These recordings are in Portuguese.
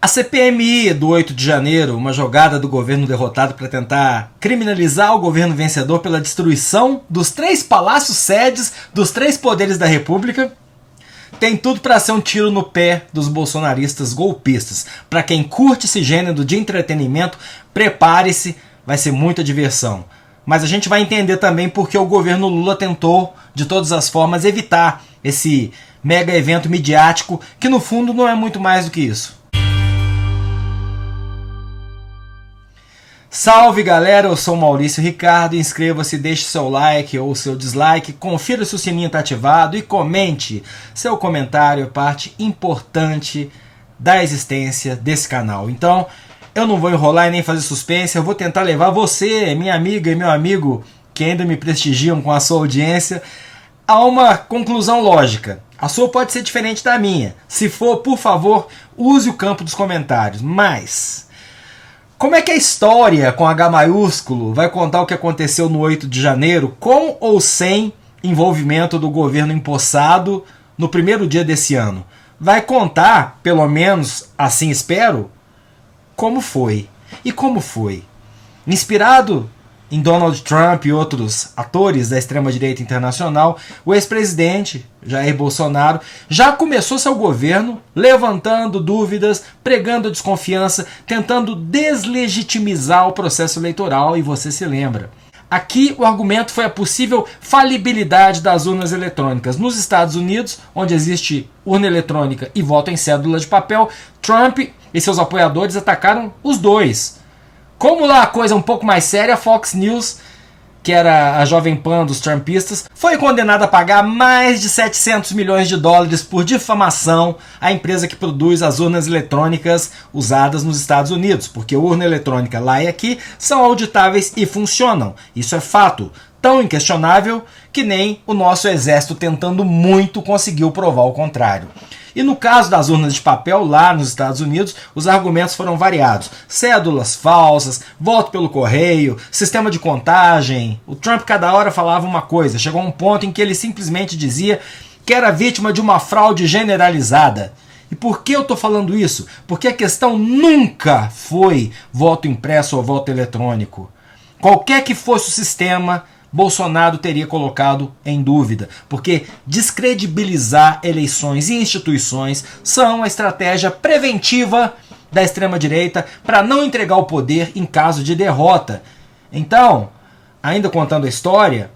A CPMI do 8 de janeiro, uma jogada do governo derrotado para tentar criminalizar o governo vencedor pela destruição dos 3 palácios sedes dos 3 poderes da República, tem tudo para ser um tiro no pé dos bolsonaristas golpistas. Para quem curte esse gênero de entretenimento, prepare-se, vai ser muita diversão. Mas a gente vai entender também porque o governo Lula tentou, de todas as formas, evitar esse mega evento midiático, que no fundo não é muito mais do que isso. Salve galera, eu sou o Maurício Ricardo, inscreva-se, deixe seu like ou seu dislike, confira se o sininho está ativado e comente. Seu comentário é parte importante da existência desse canal. Então, eu não vou enrolar e nem fazer suspense, eu vou tentar levar você, minha amiga e meu amigo, que ainda me prestigiam com a sua audiência, a uma conclusão lógica. A sua pode ser diferente da minha. Se for, por favor, use o campo dos comentários. Mas como é que a história com H maiúsculo vai contar o que aconteceu no 8 de janeiro, com ou sem envolvimento do governo empossado no primeiro dia desse ano? Vai contar, pelo menos assim espero, como foi. E como foi? Inspirado em Donald Trump e outros atores da extrema-direita internacional, o ex-presidente Jair Bolsonaro já começou seu governo levantando dúvidas, pregando a desconfiança, tentando deslegitimizar o processo eleitoral, e você se lembra. Aqui o argumento foi a possível falibilidade das urnas eletrônicas. Nos Estados Unidos, onde existe urna eletrônica e voto em cédula de papel, Trump e seus apoiadores atacaram os dois. Como lá a coisa é um pouco mais séria, a Fox News, que era a Jovem Pan dos trumpistas, foi condenada a pagar mais de 700 milhões de dólares por difamação à empresa que produz as urnas eletrônicas usadas nos Estados Unidos, porque a urna eletrônica lá e aqui são auditáveis e funcionam. Isso é fato, tão inquestionável que nem o nosso exército, tentando muito, conseguiu provar o contrário. E no caso das urnas de papel lá nos Estados Unidos, os argumentos foram variados. Cédulas falsas, voto pelo correio, sistema de contagem. O Trump cada hora falava uma coisa. Chegou a um ponto em que ele simplesmente dizia que era vítima de uma fraude generalizada. E por que eu estou falando isso? Porque a questão nunca foi voto impresso ou voto eletrônico. Qualquer que fosse o sistema, Bolsonaro teria colocado em dúvida, porque descredibilizar eleições e instituições são a estratégia preventiva da extrema-direita para não entregar o poder em caso de derrota. Então, ainda contando a história,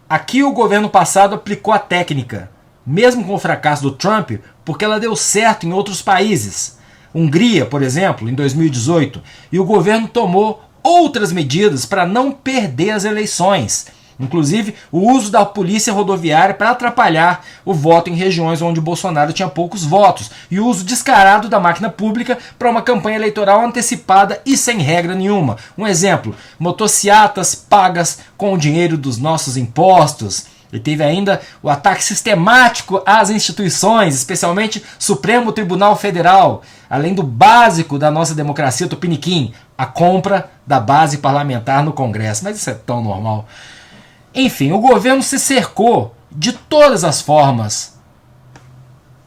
aqui o governo passado aplicou a técnica, mesmo com o fracasso do Trump, porque ela deu certo em outros países. Hungria, por exemplo, em 2018, e o governo tomou outras medidas para não perder as eleições, inclusive o uso da polícia rodoviária para atrapalhar o voto em regiões onde Bolsonaro tinha poucos votos, e o uso descarado da máquina pública para uma campanha eleitoral antecipada e sem regra nenhuma. Um exemplo, motociatas pagas com o dinheiro dos nossos impostos. E teve ainda o ataque sistemático às instituições, especialmente Supremo Tribunal Federal, além do básico da nossa democracia tupiniquim, a compra da base parlamentar no Congresso. Mas isso é tão normal. Enfim, o governo se cercou de todas as formas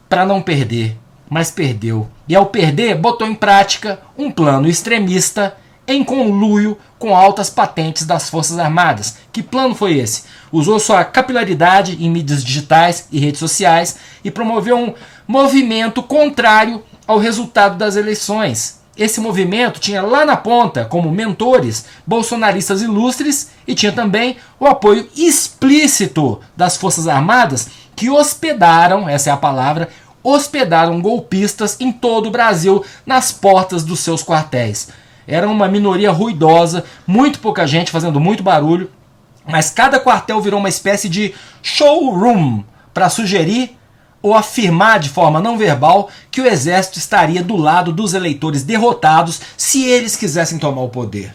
para não perder, mas perdeu. E ao perder, botou em prática um plano extremista em conluio com altas patentes das Forças Armadas. Que plano foi esse? Usou sua capilaridade em mídias digitais e redes sociais e promoveu um movimento contrário ao resultado das eleições. Esse movimento tinha lá na ponta, como mentores, bolsonaristas ilustres, e tinha também o apoio explícito das Forças Armadas, que hospedaram, essa é a palavra, hospedaram golpistas em todo o Brasil nas portas dos seus quartéis. Era uma minoria ruidosa, muito pouca gente fazendo muito barulho, mas cada quartel virou uma espécie de showroom para sugerir ou afirmar de forma não verbal que o exército estaria do lado dos eleitores derrotados se eles quisessem tomar o poder.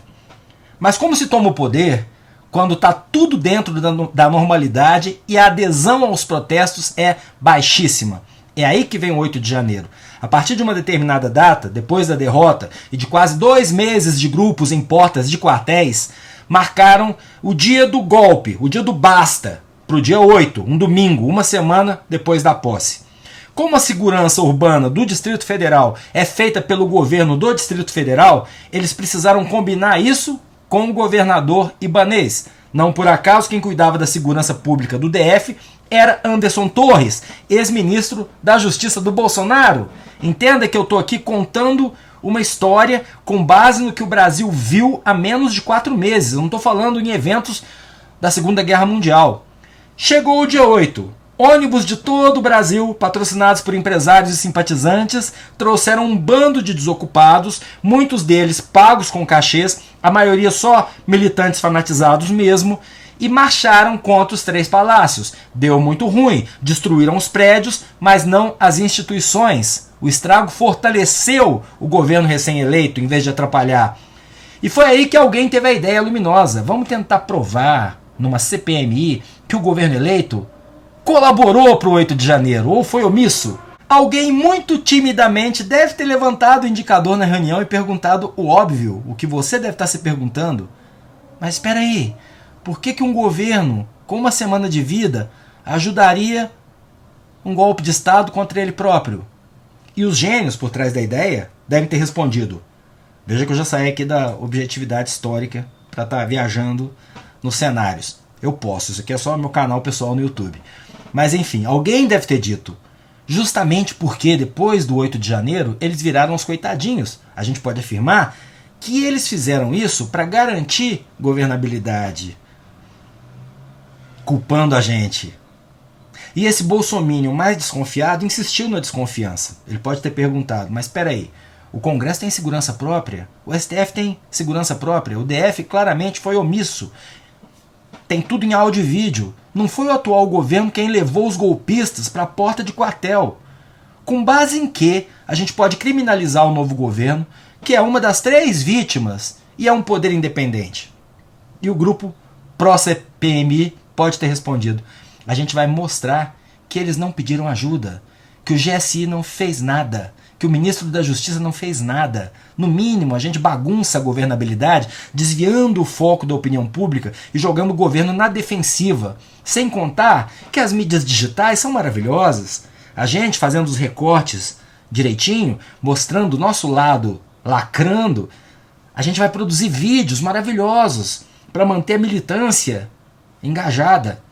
Mas como se toma o poder quando está tudo dentro da normalidade e a adesão aos protestos é baixíssima? É aí que vem o 8 de janeiro. A partir de uma determinada data, depois da derrota e de quase 2 meses de grupos em portas de quartéis, marcaram o dia do golpe, o dia do basta, para o dia 8, um domingo, uma semana depois da posse. Como a segurança urbana do Distrito Federal é feita pelo governo do Distrito Federal, eles precisaram combinar isso com o governador Ibanez. Não por acaso quem cuidava da segurança pública do DF era Anderson Torres, ex-ministro da Justiça do Bolsonaro. Entenda que eu estou aqui contando uma história com base no que o Brasil viu há menos de 4 meses. Eu não estou falando em eventos da Segunda Guerra Mundial. Chegou o dia 8. Ônibus de todo o Brasil, patrocinados por empresários e simpatizantes, trouxeram um bando de desocupados, muitos deles pagos com cachês, a maioria só militantes fanatizados mesmo, e marcharam contra os 3 palácios. Deu muito ruim, destruíram os prédios, mas não as instituições. O estrago fortaleceu o governo recém-eleito, em vez de atrapalhar. E foi aí que alguém teve a ideia luminosa. Vamos tentar provar, numa CPMI, que o governo eleito colaborou para o 8 de janeiro, ou foi omisso? Alguém muito timidamente deve ter levantado o indicador na reunião e perguntado o óbvio, o que você deve estar se perguntando. Mas espera aí, por que um governo com uma semana de vida ajudaria um golpe de Estado contra ele próprio? E os gênios por trás da ideia devem ter respondido. Veja que eu já saí aqui da objetividade histórica para estar viajando nos cenários. Eu posso, isso aqui é só meu canal pessoal no YouTube. Mas enfim, alguém deve ter dito, justamente porque depois do 8 de janeiro eles viraram os coitadinhos. A gente pode afirmar que eles fizeram isso para garantir governabilidade, culpando a gente. E esse bolsominion mais desconfiado insistiu na desconfiança. Ele pode ter perguntado, mas espera aí, o Congresso tem segurança própria? O STF tem segurança própria? O DF claramente foi omisso. Tem tudo em áudio e vídeo. Não foi o atual governo quem levou os golpistas para a porta de quartel. Com base em que a gente pode criminalizar o novo governo, que é uma das 3 vítimas e é um poder independente? E o grupo pró-CPMI pode ter respondido. A gente vai mostrar que eles não pediram ajuda, que o GSI não fez nada, que o ministro da Justiça não fez nada. No mínimo, a gente bagunça a governabilidade, desviando o foco da opinião pública e jogando o governo na defensiva. Sem contar que as mídias digitais são maravilhosas. A gente fazendo os recortes direitinho, mostrando o nosso lado, lacrando, a gente vai produzir vídeos maravilhosos para manter a militância engajada.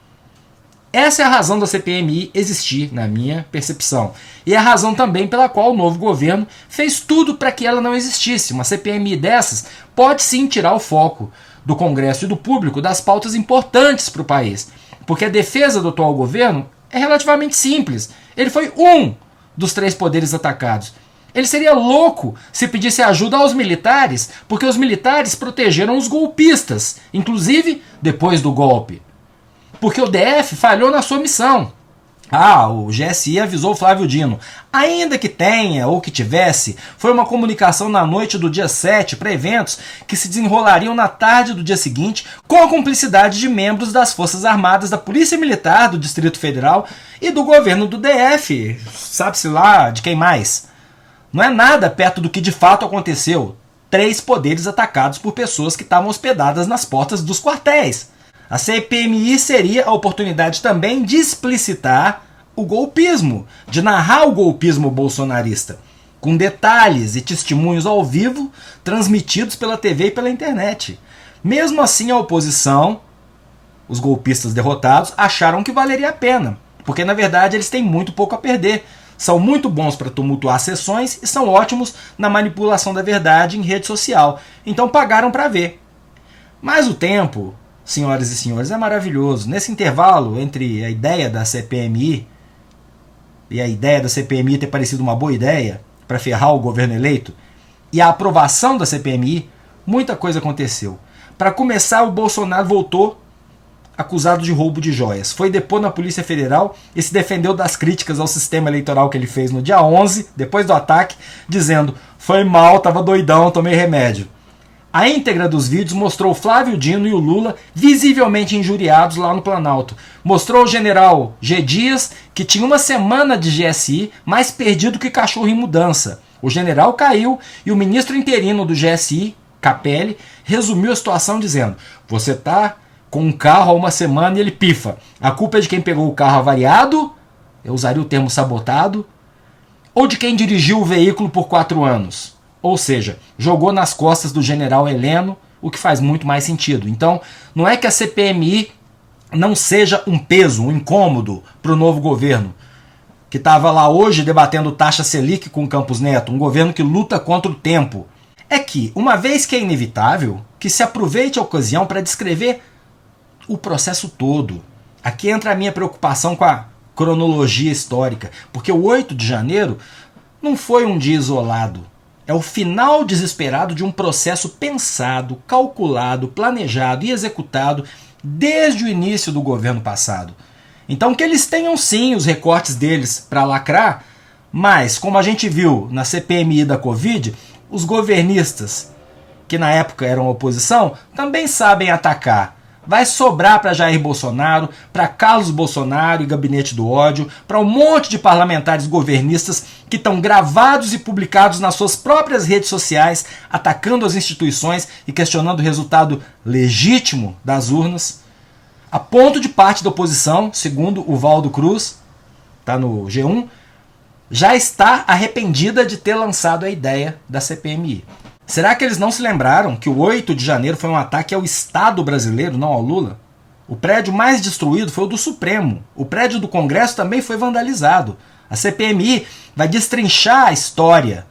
Essa é a razão da CPMI existir, na minha percepção. E é a razão também pela qual o novo governo fez tudo para que ela não existisse. Uma CPMI dessas pode sim tirar o foco do Congresso e do público das pautas importantes para o país. Porque a defesa do atual governo é relativamente simples. Ele foi um dos 3 poderes atacados. Ele seria louco se pedisse ajuda aos militares, porque os militares protegeram os golpistas, inclusive depois do golpe. Porque o DF falhou na sua missão. O GSI avisou o Flávio Dino. Ainda que tenha ou que tivesse, foi uma comunicação na noite do dia 7 para eventos que se desenrolariam na tarde do dia seguinte com a cumplicidade de membros das Forças Armadas, da Polícia Militar do Distrito Federal e do governo do DF. Sabe-se lá de quem mais. Não é nada perto do que de fato aconteceu. 3 poderes atacados por pessoas que estavam hospedadas nas portas dos quartéis. A CPMI seria a oportunidade também de explicitar o golpismo, de narrar o golpismo bolsonarista, com detalhes e testemunhos ao vivo transmitidos pela TV e pela internet. Mesmo assim, a oposição, os golpistas derrotados, acharam que valeria a pena, porque na verdade eles têm muito pouco a perder. São muito bons para tumultuar sessões e são ótimos na manipulação da verdade em rede social. Então pagaram para ver. Mas o tempo, senhoras e senhores, é maravilhoso. Nesse intervalo entre a ideia da CPMI e a ideia da CPMI ter parecido uma boa ideia para ferrar o governo eleito e a aprovação da CPMI, muita coisa aconteceu. Para começar, o Bolsonaro voltou acusado de roubo de joias. Foi depor na Polícia Federal e se defendeu das críticas ao sistema eleitoral que ele fez no dia 11, depois do ataque, dizendo: foi mal, tava doidão, tomei remédio. A íntegra dos vídeos mostrou Flávio Dino e o Lula visivelmente injuriados lá no Planalto. Mostrou o general G. Dias, que tinha uma semana de GSI, mais perdido que cachorro em mudança. O general caiu e o ministro interino do GSI, Capelli, resumiu a situação dizendo: você tá com um carro há uma semana e ele pifa. A culpa é de quem pegou o carro avariado, eu usaria o termo sabotado, ou de quem dirigiu o veículo por 4 anos. Ou seja, jogou nas costas do general Heleno, o que faz muito mais sentido. Então, não é que a CPMI não seja um peso, um incômodo para o novo governo, que estava lá hoje debatendo taxa Selic com o Campos Neto, um governo que luta contra o tempo. É que, uma vez que é inevitável, que se aproveite a ocasião para descrever o processo todo. Aqui entra a minha preocupação com a cronologia histórica, porque o 8 de janeiro não foi um dia isolado. É o final desesperado de um processo pensado, calculado, planejado e executado desde o início do governo passado. Então que eles tenham sim os recortes deles para lacrar, mas como a gente viu na CPMI da Covid, os governistas, que na época eram oposição, também sabem atacar. Vai sobrar para Jair Bolsonaro, para Carlos Bolsonaro e Gabinete do Ódio, para um monte de parlamentares governistas que estão gravados e publicados nas suas próprias redes sociais, atacando as instituições e questionando o resultado legítimo das urnas, a ponto de parte da oposição, segundo o Valdo Cruz, está no G1, já está arrependida de ter lançado a ideia da CPMI. Será que eles não se lembraram que o 8 de janeiro foi um ataque ao Estado brasileiro, não ao Lula? O prédio mais destruído foi o do Supremo. O prédio do Congresso também foi vandalizado. A CPMI vai destrinchar a história,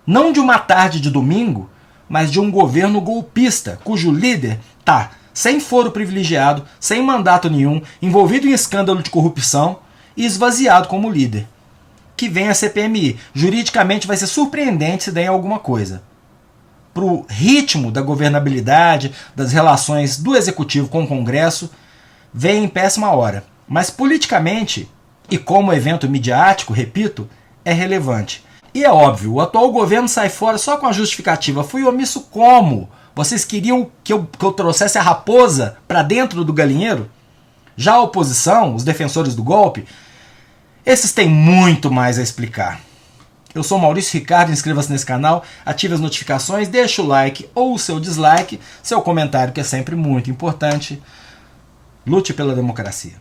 não de uma tarde de domingo, mas de um governo golpista, cujo líder está sem foro privilegiado, sem mandato nenhum, envolvido em escândalo de corrupção e esvaziado como líder. Que vem a CPMI. Juridicamente vai ser surpreendente se der em alguma coisa. Para o ritmo da governabilidade, das relações do Executivo com o Congresso, vem em péssima hora. Mas politicamente, e como evento midiático, repito, é relevante. E é óbvio, o atual governo sai fora só com a justificativa. Fui omisso como? Vocês queriam que eu trouxesse a raposa para dentro do galinheiro? Já a oposição, os defensores do golpe, esses têm muito mais a explicar. Eu sou Maurício Ricardo, inscreva-se nesse canal, ative as notificações, deixe o like ou o seu dislike, seu comentário que é sempre muito importante. Lute pela democracia.